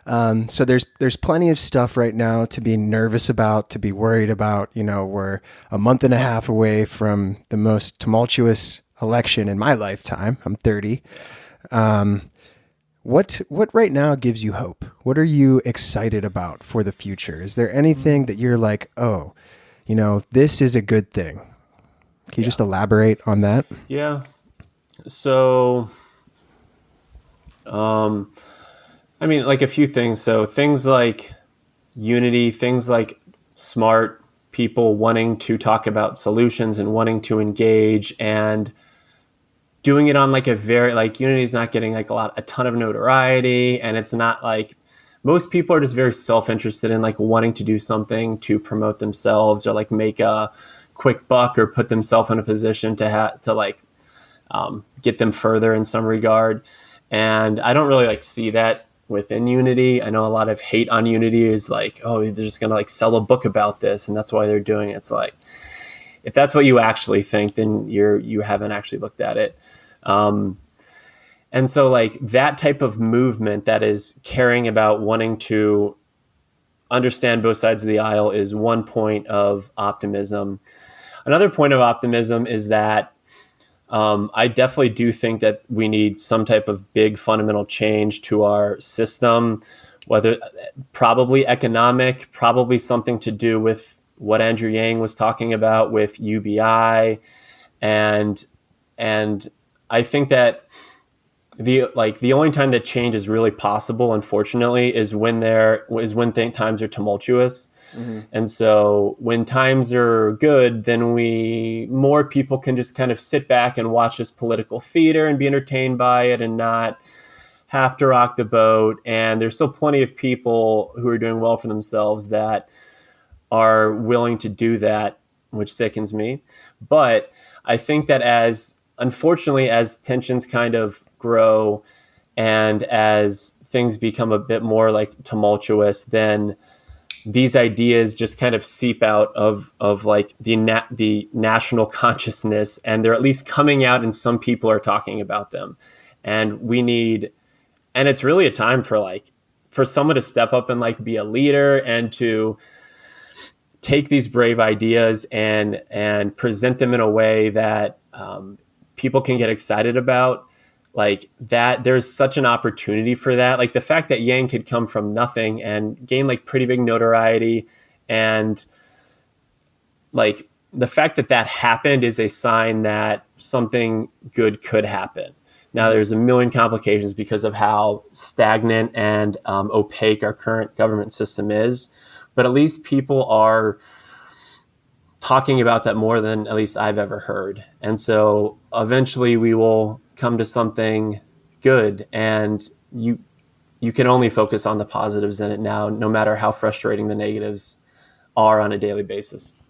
So there's plenty of stuff right now to be nervous about, to be worried about. We're a month and a half away from the most tumultuous election in my lifetime. I'm 30. Yeah. What right now gives you hope? What are you excited about for the future? Is there anything that you're like, oh, this is a good thing? Can you Yeah. just elaborate on that? Yeah. So, um, I mean, like a few things. So things like unity, things like smart people wanting to talk about solutions and wanting to engage and doing it on like a very like unity is not getting like a ton of notoriety, and it's not like most people are just very self-interested in like wanting to do something to promote themselves or like make a quick buck or put themselves in a position to have to like get them further in some regard. And I don't really like see that within Unity. I know a lot of hate on Unity is like, oh, they're just gonna like sell a book about this, and that's why they're doing it. It's like, if that's what you actually think, then you haven't actually looked at it. Um, and so like that type of movement that is caring about wanting to understand both sides of the aisle is one point of optimism. Another point of optimism is that I definitely do think that we need some type of big fundamental change to our system, whether probably economic, probably something to do with what Andrew Yang was talking about with UBI, and and I think that the only time that change is really possible, unfortunately, is when times are tumultuous. Mm-hmm. And so when times are good, then more people can just kind of sit back and watch this political theater and be entertained by it and not have to rock the boat. And there's still plenty of people who are doing well for themselves that are willing to do that, which sickens me. But I think that unfortunately, as tensions kind of grow and as things become a bit more like tumultuous, then these ideas just kind of seep out of like the national consciousness, and they're at least coming out, and some people are talking about them. And and it's really a time for like for someone to step up and like be a leader and to take these brave ideas and present them in a way that people can get excited about. Like that, there's such an opportunity for that. Like the fact that Yang could come from nothing and gain like pretty big notoriety, and like the fact that that happened is a sign that something good could happen. Now, there's a million complications because of how stagnant and opaque our current government system is, but at least people are talking about that more than at least I've ever heard. And so eventually we will come to something good, and you can only focus on the positives in it now, no matter how frustrating the negatives are on a daily basis.